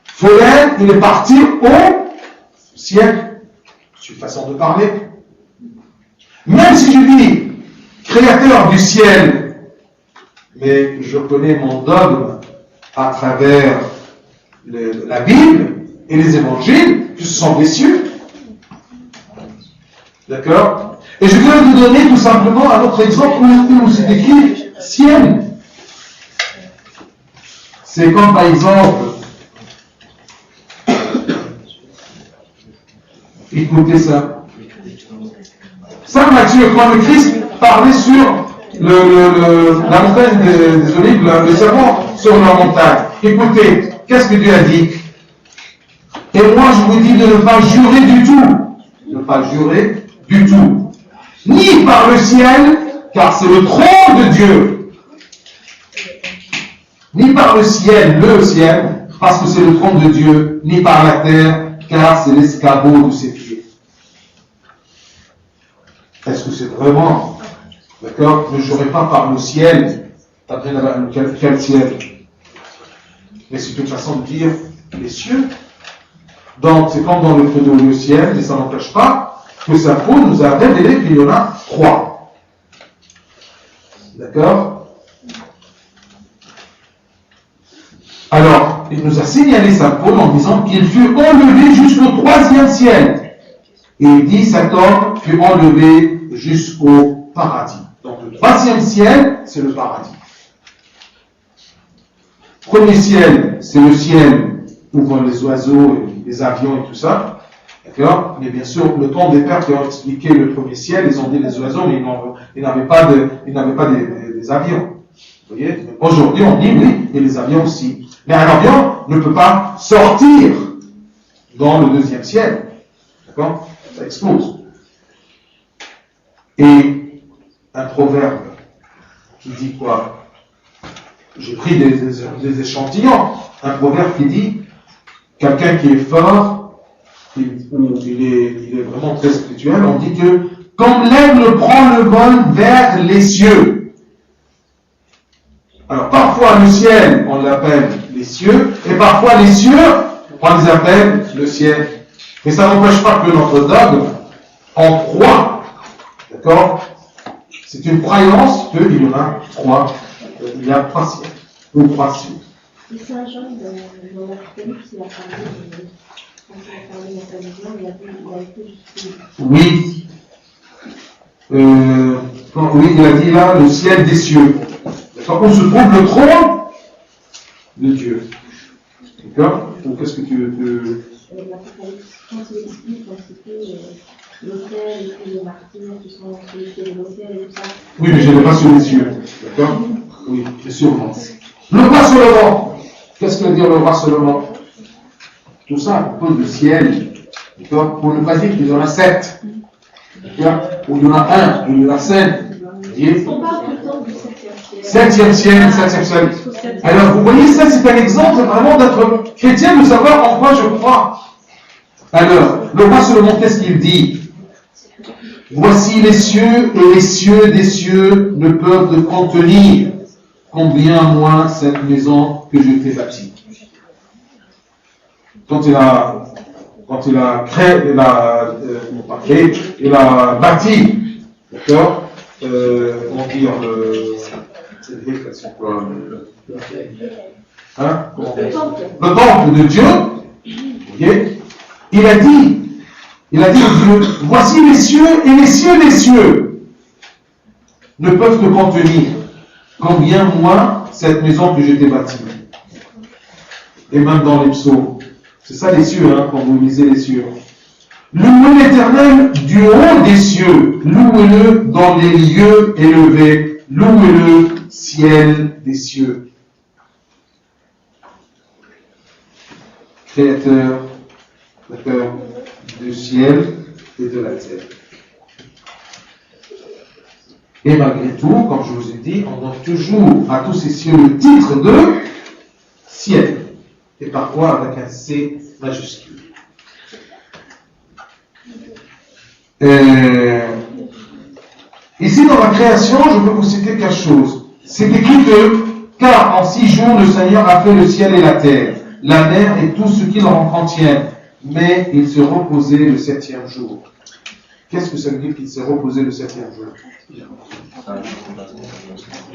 Follen, il est parti au ciel. C'est une façon de parler. Même si je dis créateur du ciel, mais je connais mon dogme à travers la Bible et les évangiles, que ce sont des cieux. D'accord? Et je viens de vous donner tout simplement un autre exemple où c'est écrit ciel. C'est comme par exemple, écoutez ça. Saint Matthieu, quand le Christ parlait sur la montagne des Olives, le serment sur la montagne, écoutez, qu'est-ce que Dieu a dit? Et moi je vous dis de ne pas jurer du tout. Ne pas jurer du tout. Ni par le ciel, car c'est le trône de Dieu. Ni par le ciel, parce que c'est le trône de Dieu, ni par la terre, car c'est l'escabeau de ses pieds. Est-ce que c'est vraiment, d'accord, ne jurerai pas par le ciel, quel ciel? Mais c'est une façon de dire les cieux. Donc c'est comme dans le credo le ciel, mais ça n'empêche pas que Saint Paul nous a révélé qu'il y en a 3. D'accord? Alors, il nous a signalé Saint Paul en disant qu'il fut enlevé jusqu'au 3e ciel. Et il dit, cet homme fut enlevé jusqu'au paradis. Donc le 3e ciel, c'est le paradis. Premier ciel, c'est le ciel où vont les oiseaux, les avions et tout ça. D'accord? Mais bien sûr, le temps des pères qui ont expliqué le premier ciel, ils ont dit les oiseaux, mais ils n'avaient pas des avions. Vous voyez? Aujourd'hui, on dit oui, et les avions aussi. Mais un avion ne peut pas sortir dans le 2e ciel. D'accord? Ça explose. Et un proverbe qui dit quoi? J'ai pris des échantillons. Un proverbe qui dit quelqu'un qui est fort, il est vraiment très spirituel, on dit que comme l'aigle prend le vol vers les cieux. Alors parfois le ciel, on l'appelle les cieux, et parfois les cieux, on les appelle le ciel. Mais ça n'empêche pas que notre dogme en croit. D'accord? C'est une croyance qu'il y en a 3. Il y a 3 ciels. Ou 3 cieux. Et Saint Jean, dans l'Apocalypse, il a parlé natalisant, il a été jusqu'au... Oui. Oui, il a dit là le ciel des cieux. D'accord? Où se trouve le trône de Dieu. D'accord? Donc qu'est-ce que tu veux L'Apocalypse, quand il explique, c'était l'autel et puis les martyrs qui sont sur les pieds de l'autel et tout ça. Oui, mais je n'ai pas sur les yeux. D'accord? Oui, c'est sûrement. Le roi Salomon. Qu'est-ce que veut dire le roi Salomon? Tout ça à propos du ciel. D'accord? Pour ne pas dire qu'il y en a 7. D'accord? Ou il y en a 1, ou il y en a 5. On parle tout le temps du 7e ciel. 7e ciel. Alors, vous voyez, ça, c'est un exemple vraiment d'être chrétien, de savoir en quoi je crois. Alors, le roi Salomon, qu'est-ce qu'il dit? Voici les cieux et les cieux des cieux ne peuvent te contenir. Combien moins cette maison que je t'ai bâtie. Quand il a créé, il a bâti, d'accord, comment dire, le temple de Dieu, okay, il a dit à Dieu, voici les cieux et les cieux des cieux ne peuvent te contenir. Combien moins cette maison que je t'ai bâtie. Et même dans les psaumes. C'est ça les cieux, hein, quand vous lisez les cieux. Louez l'Éternel du haut des cieux. Louez-le dans les lieux élevés. Louez-le, ciel des cieux. Créateur du ciel et de la terre. Et malgré tout, comme je vous ai dit, on donne toujours à tous ces cieux le titre de ciel. Et parfois avec un C majuscule. Ici dans la création, je peux vous citer quelque chose. C'est écrit que, car en 6 jours le Seigneur a fait le ciel et la terre, la mer et tout ce qu'il en contient, mais il se reposait le 7e jour. Qu'est-ce que ça veut dire qu'il s'est reposé le 7e jour?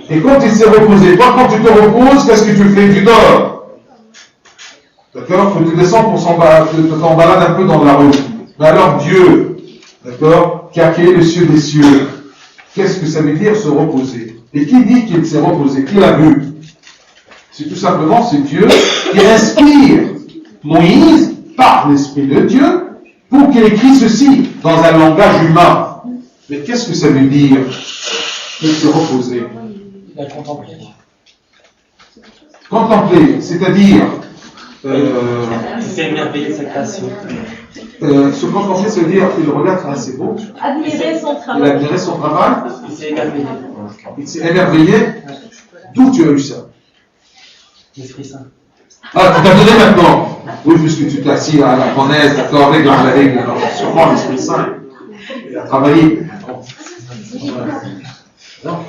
Et quand il s'est reposé, toi quand tu te reposes, qu'est-ce que tu fais? Tu dors. D'accord? Tu descends pour t'embalades un peu dans la rue. Mais alors Dieu, d'accord, qui a créé le ciel des cieux, qu'est-ce que ça veut dire se reposer? Et qui dit qu'il s'est reposé? Qui l'a vu? C'est tout simplement c'est Dieu qui inspire Moïse par l'Esprit de Dieu pour qu'il écrit ceci dans un langage humain. Mais qu'est-ce que ça veut dire de se reposer? La contempler. Contempler, c'est-à-dire c'est émerveillé sa création. se contempler, ça veut dire qu'il regarde, ah, c'est beau. Admirer son Il a travail. admiré son travail. Il s'est émerveillé. Il s'est émerveillé. D'où tu as eu ça? L'Esprit Saint. Ah, tu t'as donné maintenant. Oui, puisque tu t'es assis à la fournaise, d'accord, règle à la règle. Alors, sûrement l'Esprit Saint. Il a travaillé. Non.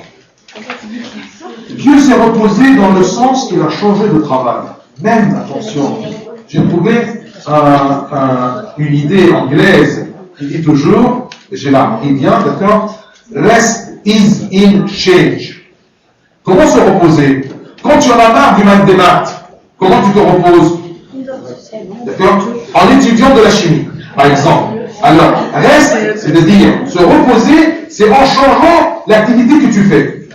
Dieu s'est reposé dans le sens qu'il a changé de travail. Même, attention, j'ai trouvé une idée anglaise qui dit toujours, j'ai là, il vient, d'accord, rest is in change. Comment se reposer? Quand tu en as marre du maths des maths, comment tu te reposes? D'accord? En étudiant de la chimie, par exemple. Alors, reste, c'est de dire, se reposer, c'est en changeant l'activité que tu fais.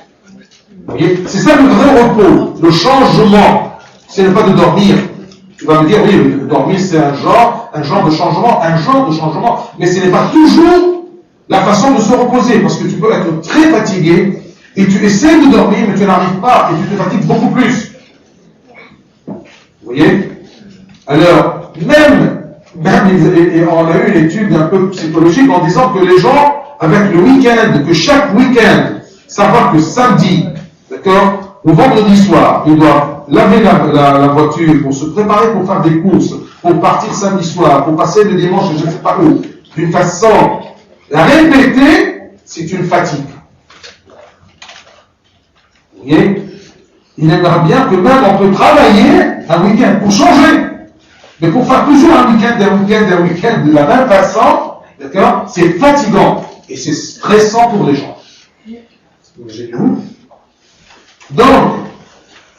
Vous voyez? C'est ça le vrai repos, le changement. Ce n'est pas de dormir. Tu vas me dire, oui, dormir c'est un genre de changement, mais ce n'est pas toujours la façon de se reposer, parce que tu peux être très fatigué, et tu essaies de dormir, mais tu n'arrives pas, et tu te fatigues beaucoup plus. Vous voyez? Alors, même on a eu une étude un peu psychologique en disant que les gens, avec le week-end, que chaque week-end, savoir que samedi, d'accord, ou vendredi soir, ils doivent laver la voiture pour se préparer pour faire des courses, pour partir samedi soir, pour passer le dimanche, je ne sais pas où, d'une façon répétée, c'est une fatigue. Vous voyez? Il aimerait bien que même on peut travailler un week-end pour changer. Mais pour faire toujours un week-end de la même façon, d'accord, c'est fatigant et c'est stressant pour les gens. Donc,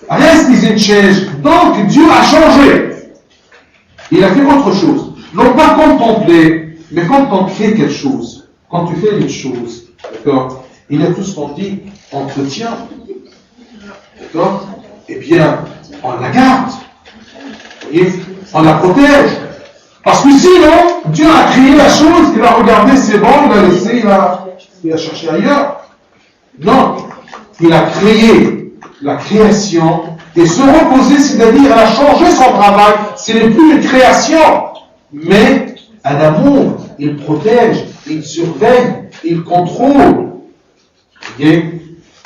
reste is in change. Donc, Dieu a changé. Il a fait autre chose. Non pas contempler, mais quand on fait quelque chose, quand tu fais une chose, d'accord, il y a tout ce qu'on dit, entretien, d'accord, eh bien, on la garde. Vous voyez, on la protège, Parce que sinon, Dieu a créé la chose, il a regardé, c'est bon, il a laissé, il a cherché ailleurs. Non, il a créé la création et se reposer, c'est-à-dire il a changé son travail. Ce n'est plus une création, mais un amour. Il protège, il surveille, il contrôle. Okay?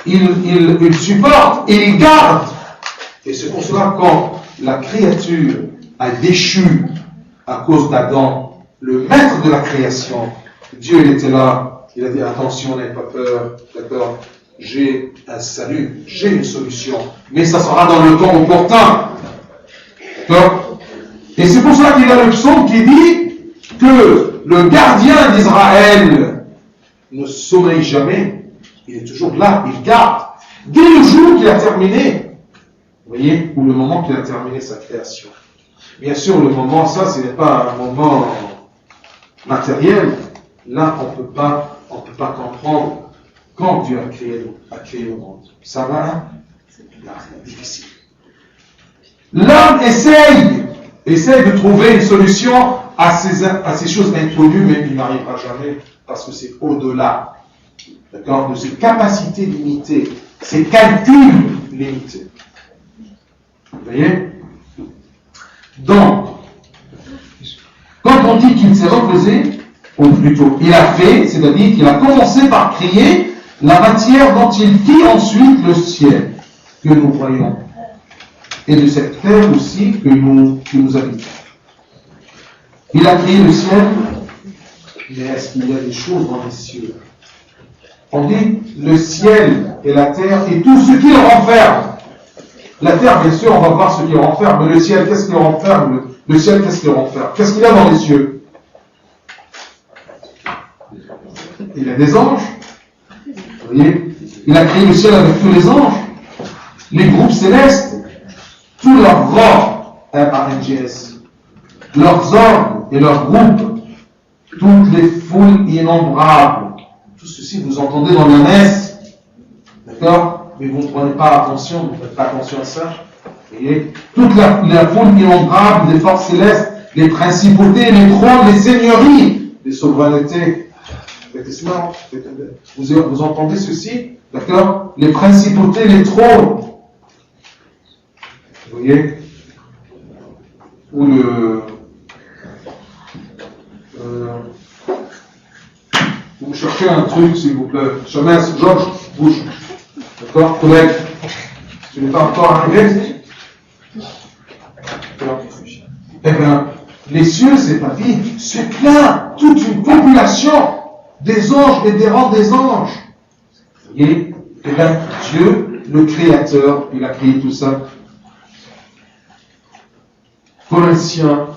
Il supporte et il garde. Et c'est pour cela quand la créature a déchu à cause d'Adam, le maître de la création, Dieu il était là, il a dit attention, n'ayez pas peur, d'accord, j'ai un salut, j'ai une solution, mais ça sera dans le temps opportun. D'accord? Et c'est pour cela qu'il y a le psaume qui dit que le gardien d'Israël ne sommeille jamais, il est toujours là, il garde, dès le jour qu'il a terminé, vous voyez, ou le moment qu'il a terminé sa création. Bien sûr, le moment, ça, ce n'est pas un moment matériel. Là, on ne peut pas comprendre quand Dieu a créé le monde. Ça va, c'est difficile. L'homme essaye de trouver une solution à ces choses inconnues, mais il n'arrivera jamais parce que c'est au-delà, d'accord, de ses capacités limitées, ses calculs limités. Vous voyez? Donc, quand on dit qu'il s'est reposé, ou plutôt, il a fait, c'est-à-dire qu'il a commencé par créer la matière dont il fit ensuite le ciel, que nous voyons, et de cette terre aussi que nous habitons. Il a créé le ciel, mais est-ce qu'il y a des choses dans les cieux? On dit le ciel et la terre et tout ce qui le renferme. La terre, bien sûr, on va voir ce qu'il renferme, mais le ciel, qu'est-ce qu'il renferme? Le ciel, qu'est-ce qu'il renferme? Qu'est-ce qu'il y a dans les cieux? Il y a des anges. Vous voyez? Il a créé le ciel avec tous les anges. Les groupes célestes, tous leurs corps, R-A-N-G-S, leurs ordres et leurs groupes, toutes les foules innombrables. Tout ceci, vous entendez dans la messe. D'accord? Mais vous ne prenez pas attention, vous ne faites pas attention à ça. Vous voyez? Toute la foule innombrable des forces célestes, les principautés, les trônes, les seigneuries, les souverainetés. Vous entendez ceci? D'accord? Les principautés, les trônes. Vous voyez? Ou vous cherchez un truc, s'il vous plaît. Georges, bouge. D'accord, collègue? Tu n'es pas encore arrivé? Eh bien, les cieux, c'est pas vide, c'est plein, toute une population des anges et des rangs des anges. Vous voyez? Eh bien, Dieu, le Créateur, il a créé tout ça. Colossiens,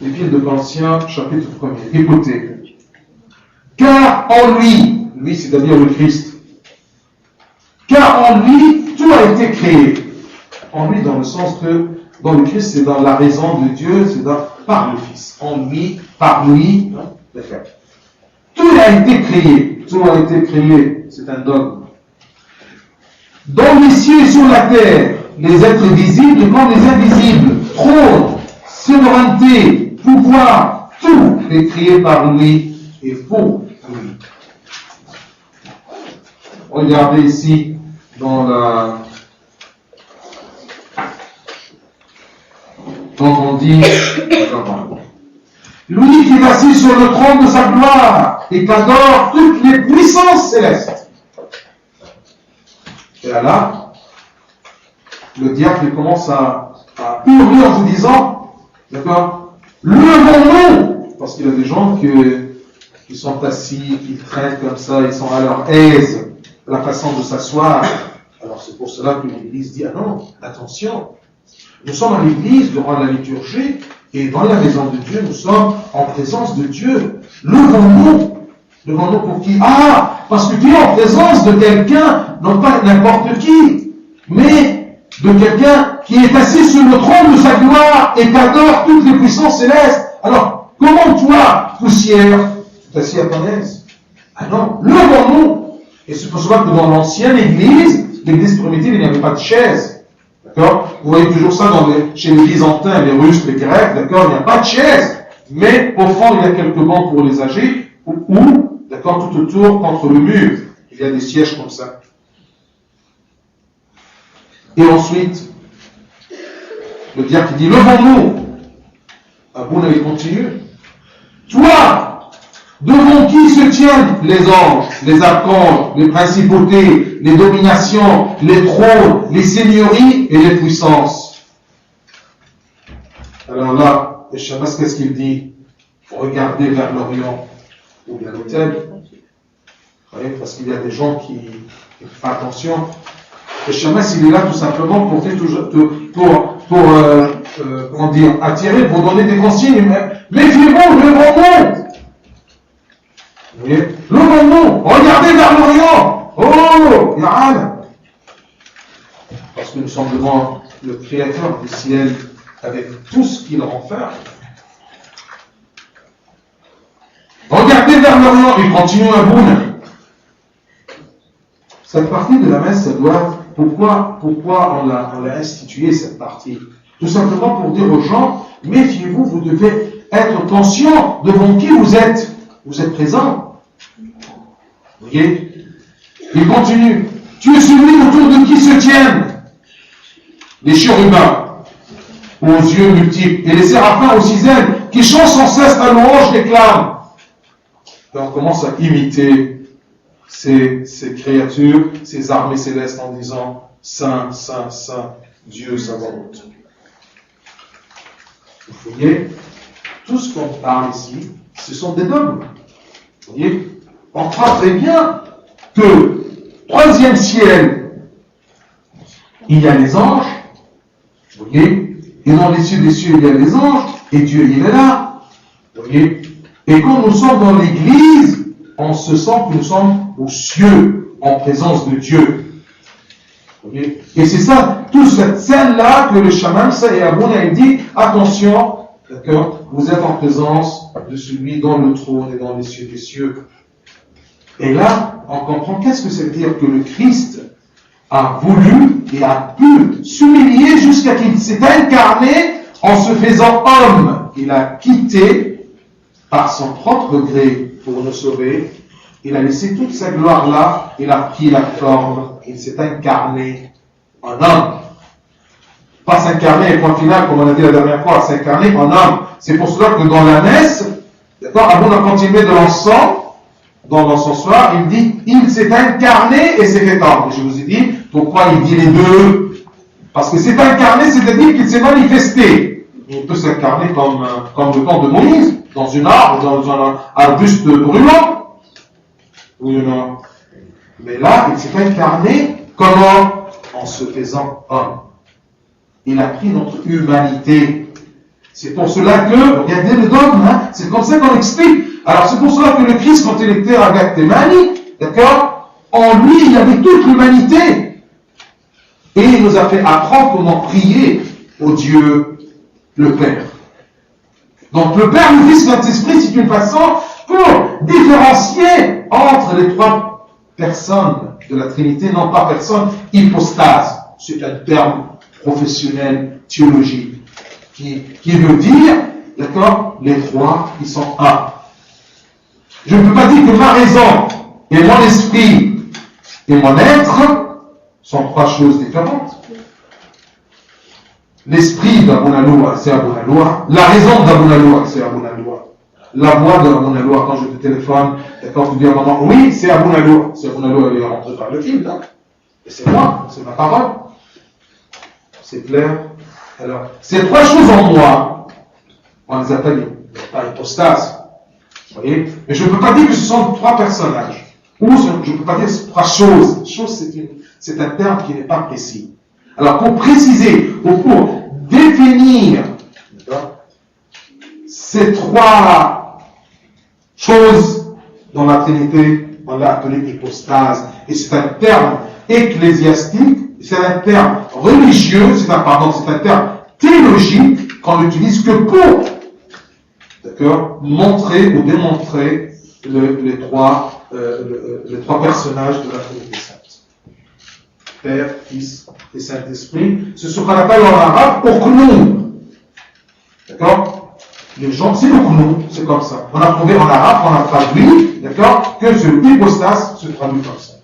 l'épître de Colossiens, chapitre 1er. Écoutez. Car en lui, c'est-à-dire le Christ, car en lui, tout a été créé. En lui, dans le sens que, dans le Christ, c'est dans la raison de Dieu, c'est par le Fils. En lui, par lui, d'accord. Tout a été créé. Tout a été créé. C'est un dogme. Dans les cieux et sur la terre, les êtres visibles comme les invisibles, trône, souveraineté, pouvoir, tout est créé par lui et pour lui. Regardez ici dans quand on dit lui qui est assis sur le trône de sa gloire et qu'adore toutes les puissances célestes. Et là, le diable commence à hurler en se disant, d'accord, levons-nous, parce qu'il y a des gens qui sont assis, qui traînent comme ça, ils sont à leur aise, la façon de s'asseoir. Alors c'est pour cela que l'Église dit, ah non, attention, nous sommes à l'Église durant la liturgie, et dans la maison de Dieu, nous sommes en présence de Dieu. Levons-nous. Levons-nous pour qui? Ah, parce que tu es en présence de quelqu'un, non pas n'importe qui, mais de quelqu'un qui est assis sur le trône de sa gloire et qu'adore toutes les puissances célestes. Alors, comment toi, poussière, tu t'assieds à ton aise? Ah non, levons-nous. Et c'est pour cela que dans l'ancienne Église, l'Église primitive, il n'y avait pas de chaise. D'accord? Vous voyez toujours ça chez les Byzantins, les Russes, les Grecs, d'accord? Il n'y a pas de chaise. mais au fond, il y a quelques bancs pour les âgés, ou, d'accord, tout autour, contre le mur, il y a des sièges comme ça. Et ensuite, le diacre dit, levons-nous. Abouna, il continue. Toi, devant qui se tiennent les anges, les archanges, les principautés, les dominations, les trônes, les seigneuries et les puissances? Alors là, le Shamas, qu'est-ce qu'il dit? Regardez vers l'Orient, ou bien l'autel. Vous voyez, parce qu'il y a des gens qui font attention. Le Shamas, il est là tout simplement pour comment dire, attirer, pour donner des consignes. Méfiez-vous, levons-nous. Vous voyez, levons-nous, regardez vers l'Orient. Oh, Ya'al. Parce que nous sommes devant le Créateur du ciel avec tout ce qu'il renferme. Regardez vers l'Orient, il continue un bout. Cette partie de la messe, ça doit. Pourquoi on l'a instituée, cette partie? Tout simplement pour dire aux gens, méfiez-vous, vous devez être conscient devant qui vous êtes. Vous êtes présent. Vous voyez? Il continue. Tu es celui autour de qui se tiennent les chérubins aux yeux multiples et les séraphins aux 6 ailes qui chantent sans cesse la louange des clames. Et on commence à imiter ces créatures, ces armées célestes en disant Saint, Saint, Saint, Dieu Sabaoth. Vous voyez, tout ce qu'on parle ici, ce sont des dogmes. Vous voyez, on croit très bien que troisième ciel, il y a les anges, vous voyez, et dans les cieux des cieux, il y a les anges, et Dieu, il est là. Vous voyez, et quand nous sommes dans l'église, on se sent que nous sommes aux cieux, en présence de Dieu. Okay. Et c'est ça, toute cette scène-là que le chaman, ça et Abouna, il dit, attention, d'accord, vous êtes en présence de celui dans le trône et dans les cieux des cieux. Et là, on comprend qu'est-ce que ça veut dire que le Christ a voulu et a pu s'humilier jusqu'à qu'il s'est incarné en se faisant homme. Il a quitté par son propre gré pour nous sauver. Il a laissé toute sa gloire là, il a pris la forme, il s'est incarné en homme. Pas s'incarner, point final, comme on a dit la dernière fois, s'incarner en homme. C'est pour cela que dans la messe, d'accord, avant de continuer de l'encens, dans l'encensoir, il dit, il s'est incarné et s'est fait homme. Et je vous ai dit, pourquoi il dit les deux? Parce que s'est incarné, c'est-à-dire qu'il s'est manifesté. Il peut s'incarner comme le temps de Moïse, dans une arbre, dans un arbuste brûlant. Oui ou non? Mais là, il s'est incarné comment? En se faisant homme. Il a pris notre humanité. C'est pour cela que, regardez le dogme, hein, c'est comme ça qu'on explique. Alors c'est pour cela que le Christ, quand il était à Gethsémani, d'accord, en lui, il y avait toute l'humanité. Et il nous a fait apprendre comment prier au Dieu, le Père. Donc le Père, le Fils, Saint-Esprit, c'est une façon pour différencier entre les trois personnes de la Trinité, non pas personne, hypostase. C'est un terme professionnel, théologique, qui veut dire, d'accord, les trois, ils sont un. Je ne peux pas dire que ma raison et mon esprit et mon être sont trois choses différentes. L'esprit d'Abounaoua, c'est Abounaoua. La raison d'Abounaoua, c'est Abounaoua. La voix d'Abounaoua, quand je te téléphone, quand tu dis à maman, oui, c'est Abounaoua. C'est Abounaoua, elle est rentrée par le fil, là. Et c'est moi, c'est ma parole. C'est clair? Alors, ces trois choses en moi, on les appelle par hypostase. Vous voyez? Mais je ne peux pas dire que ce sont trois personnages. Ou je ne peux pas dire trois choses. Chose, c'est un terme qui n'est pas précis. Alors, pour préciser, ou pour définir ces trois choses dans la Trinité, on l'a appelé hypostase. Et c'est un terme ecclésiastique, c'est un terme religieux, c'est un terme théologique qu'on n'utilise que pour, d'accord, montrer ou démontrer les trois personnages de la Trinité sainte. Père, Fils et Saint-Esprit. C'est ce qu'on appelle en arabe Oknoum. D'accord? les gens, c'est le Kounou, c'est comme ça. On a trouvé en arabe, on a traduit, d'accord, que ce hypostase se traduit comme ça.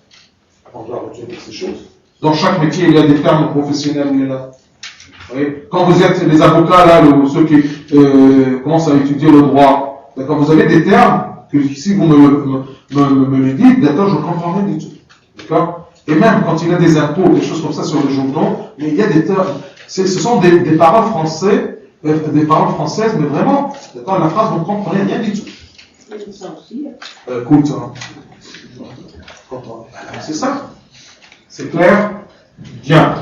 On doit retenir ces choses. Dans chaque métier, il y a des termes professionnels où il y en a. Vous voyez, quand vous êtes les avocats, là, ceux qui commencent à étudier le droit, d'accord, vous avez des termes que si vous me les dites, d'accord, je ne comprends rien du tout. D'accord. Et même quand il y a des impôts, des choses comme ça sur les journaux, mais il y a des termes, ce sont des paroles françaises, mais vraiment, d'accord, la phrase, vous ne comprenez rien du tout. Écoute, c'est ça. C'est clair? Bien.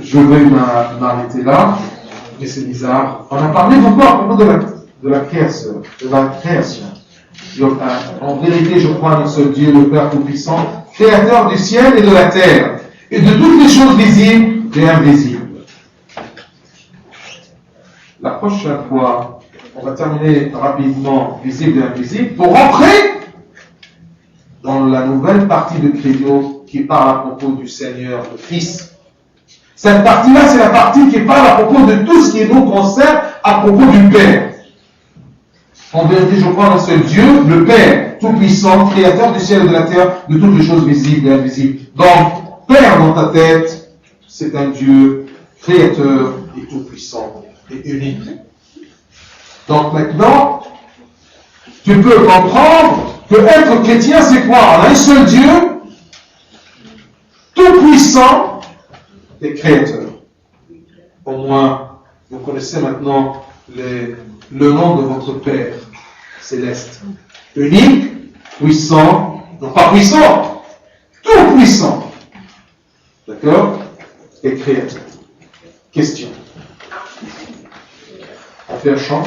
Je vais m'arrêter là, mais c'est bizarre. On a parlé beaucoup à propos de la création. En vérité, je crois en un seul Dieu, le Père Tout-Puissant, créateur du ciel et de la terre, et de toutes les choses visibles et invisibles. La prochaine fois, on va terminer rapidement visible et invisible pour rentrer dans la nouvelle partie de Credo qui parle à propos du Seigneur, le Fils. Cette partie-là, c'est la partie qui parle à propos de tout ce qui nous concerne à propos du Père. En vérité, je crois en un seul Dieu, le Père, Tout-Puissant, Créateur du ciel et de la terre, de toutes les choses visibles et invisibles. Donc, Père dans ta tête, c'est un Dieu Créateur et Tout-Puissant et unique. Donc maintenant, tu peux comprendre que être chrétien, c'est quoi? On a un seul Dieu, Tout-Puissant et Créateur. Au moins, vous connaissez maintenant le nom de votre Père céleste. Unique, puissant, non pas puissant, tout puissant. D'accord? Et créateur. Question. On fait un chant.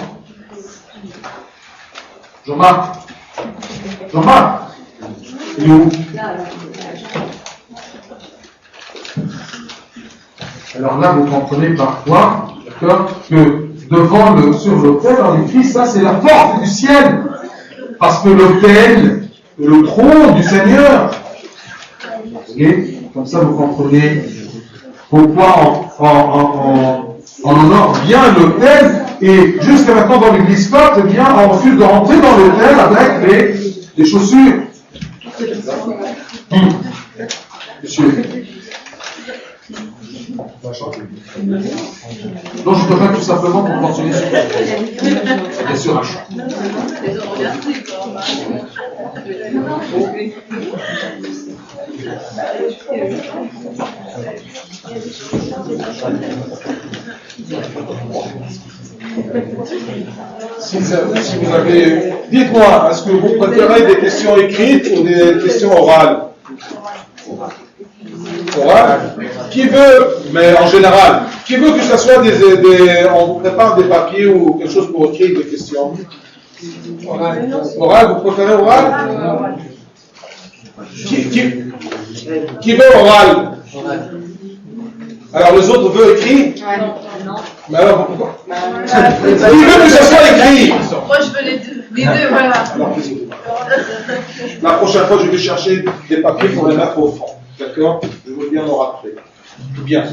Jean-Marc. Il est où? Alors là, vous comprenez parfois, d'accord, que devant sur l'autel, on écrit ça, c'est la porte du ciel. Parce que l'autel, le trône du Seigneur. Vous voyez, comme ça vous comprenez pourquoi on honore bien l'autel. Et jusqu'à maintenant dans l'église copte, eh bien, on refuse de rentrer dans l'autel avec les chaussures. Monsieur. Donc je te tout simplement pour continuer sur bien sûr un chant. Si vous avez... Dites-moi, est-ce que vous préférez des questions écrites ou des questions orales? Orales? Qui veut, mais en général, qui veut que ce soit on vous prépare des papiers ou quelque chose pour écrire des questions? Oral, vous préférez oral? Qui veut oral? Alors les autres veulent écrit? Mais alors pourquoi? Qui veut que ce soit écrit? Moi je veux les deux. Les deux, voilà. Alors, la prochaine fois, je vais chercher des papiers pour les mettre au fond. D'accord? Je veux bien en rappeler. Bien.